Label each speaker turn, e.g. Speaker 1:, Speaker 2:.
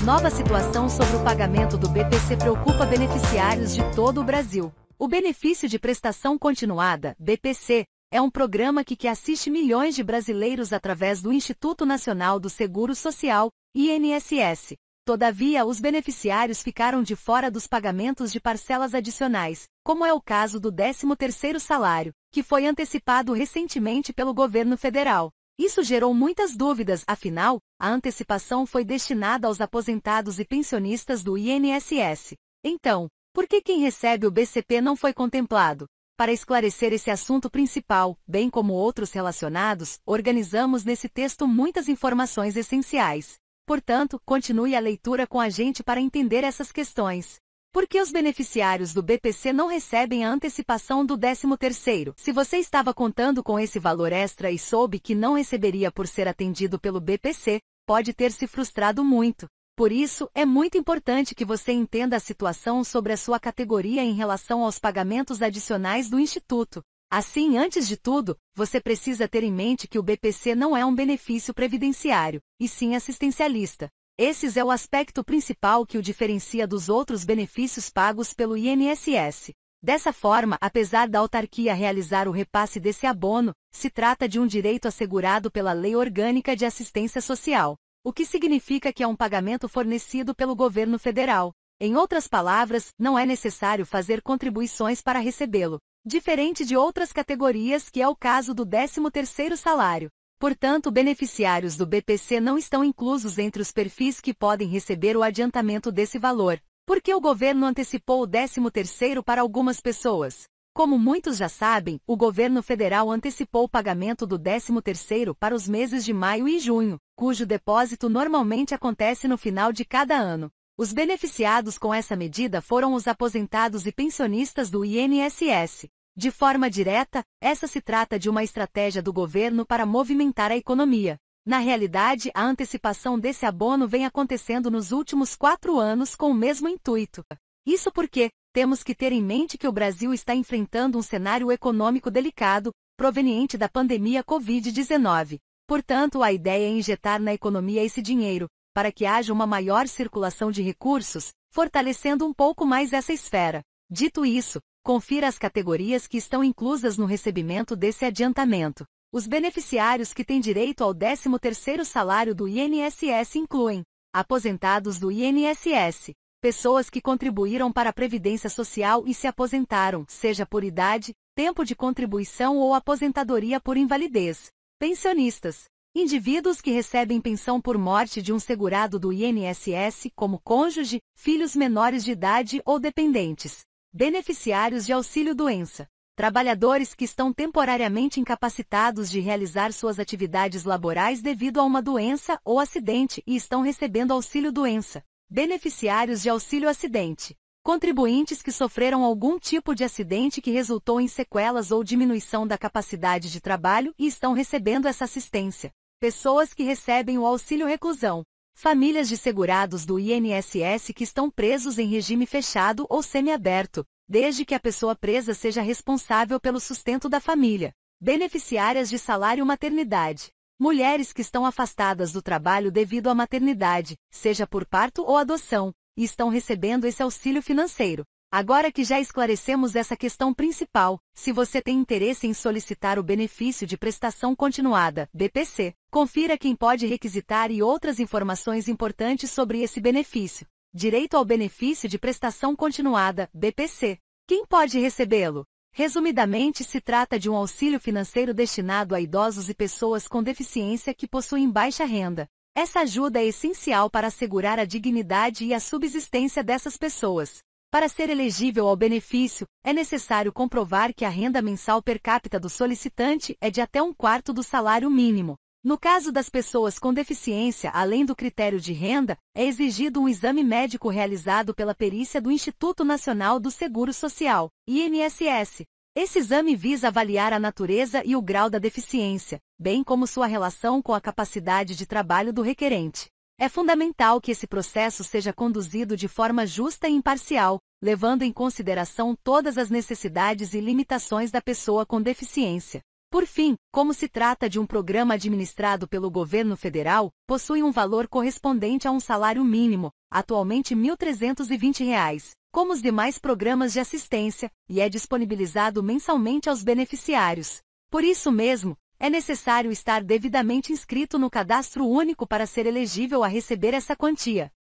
Speaker 1: Nova situação sobre o pagamento do BPC preocupa beneficiários de todo o Brasil. O Benefício de Prestação Continuada, BPC, é um programa que assiste milhões de brasileiros através do Instituto Nacional do Seguro Social, INSS. Todavia, os beneficiários ficaram de fora dos pagamentos de parcelas adicionais, como é o caso do 13º salário, que foi antecipado recentemente pelo governo federal. Isso gerou muitas dúvidas, afinal, a antecipação foi destinada aos aposentados e pensionistas do INSS. Então, por que quem recebe o BCP não foi contemplado? Para esclarecer esse assunto principal, bem como outros relacionados, organizamos nesse texto muitas informações essenciais. Portanto, continue a leitura com a gente para entender essas questões. Por que os beneficiários do BPC não recebem a antecipação do 13º? Se você estava contando com esse valor extra e soube que não receberia por ser atendido pelo BPC, pode ter se frustrado muito. Por isso, é muito importante que você entenda a situação sobre a sua categoria em relação aos pagamentos adicionais do Instituto. Assim, antes de tudo, você precisa ter em mente que o BPC não é um benefício previdenciário, e sim assistencialista. Esse é o aspecto principal que o diferencia dos outros benefícios pagos pelo INSS. Dessa forma, apesar da autarquia realizar o repasse desse abono, se trata de um direito assegurado pela Lei Orgânica de Assistência Social, o que significa que é um pagamento fornecido pelo governo federal. Em outras palavras, não é necessário fazer contribuições para recebê-lo, diferente de outras categorias que é o caso do 13º salário. Portanto, beneficiários do BPC não estão inclusos entre os perfis que podem receber o adiantamento desse valor, porque o governo antecipou o 13º para algumas pessoas. Como muitos já sabem, o governo federal antecipou o pagamento do 13º para os meses de maio e junho, cujo depósito normalmente acontece no final de cada ano. Os beneficiados com essa medida foram os aposentados e pensionistas do INSS. De forma direta, essa se trata de uma estratégia do governo para movimentar a economia. Na realidade, a antecipação desse abono vem acontecendo nos últimos 4 anos com o mesmo intuito. Isso porque temos que ter em mente que o Brasil está enfrentando um cenário econômico delicado, proveniente da pandemia Covid-19. Portanto, a ideia é injetar na economia esse dinheiro, para que haja uma maior circulação de recursos, fortalecendo um pouco mais essa esfera. Dito isso, confira as categorias que estão inclusas no recebimento desse adiantamento. Os beneficiários que têm direito ao 13º salário do INSS incluem aposentados do INSS, pessoas que contribuíram para a Previdência Social e se aposentaram, seja por idade, tempo de contribuição ou aposentadoria por invalidez. Pensionistas, indivíduos que recebem pensão por morte de um segurado do INSS, como cônjuge, filhos menores de idade ou dependentes. Beneficiários de auxílio-doença, trabalhadores que estão temporariamente incapacitados de realizar suas atividades laborais devido a uma doença ou acidente e estão recebendo auxílio-doença. Beneficiários de auxílio-acidente, contribuintes que sofreram algum tipo de acidente que resultou em sequelas ou diminuição da capacidade de trabalho e estão recebendo essa assistência. Pessoas que recebem o auxílio-reclusão. Famílias de segurados do INSS que estão presos em regime fechado ou semiaberto, desde que a pessoa presa seja responsável pelo sustento da família. Beneficiárias de salário maternidade. Mulheres que estão afastadas do trabalho devido à maternidade, seja por parto ou adoção, e estão recebendo esse auxílio financeiro. Agora que já esclarecemos essa questão principal, se você tem interesse em solicitar o Benefício de Prestação Continuada, BPC, confira quem pode requisitar e outras informações importantes sobre esse benefício. Direito ao Benefício de Prestação Continuada, BPC. Quem pode recebê-lo? Resumidamente, se trata de um auxílio financeiro destinado a idosos e pessoas com deficiência que possuem baixa renda. Essa ajuda é essencial para assegurar a dignidade e a subsistência dessas pessoas. Para ser elegível ao benefício, é necessário comprovar que a renda mensal per capita do solicitante é de até 1/4 do salário mínimo. No caso das pessoas com deficiência, além do critério de renda, é exigido um exame médico realizado pela perícia do Instituto Nacional do Seguro Social, INSS. Esse exame visa avaliar a natureza e o grau da deficiência, bem como sua relação com a capacidade de trabalho do requerente. É fundamental que esse processo seja conduzido de forma justa e imparcial, levando em consideração todas as necessidades e limitações da pessoa com deficiência. Por fim, como se trata de um programa administrado pelo governo federal, possui um valor correspondente a um salário mínimo, atualmente R$ 1.320, como os demais programas de assistência, e é disponibilizado mensalmente aos beneficiários. Por isso mesmo, é necessário estar devidamente inscrito no Cadastro Único para ser elegível a receber essa quantia.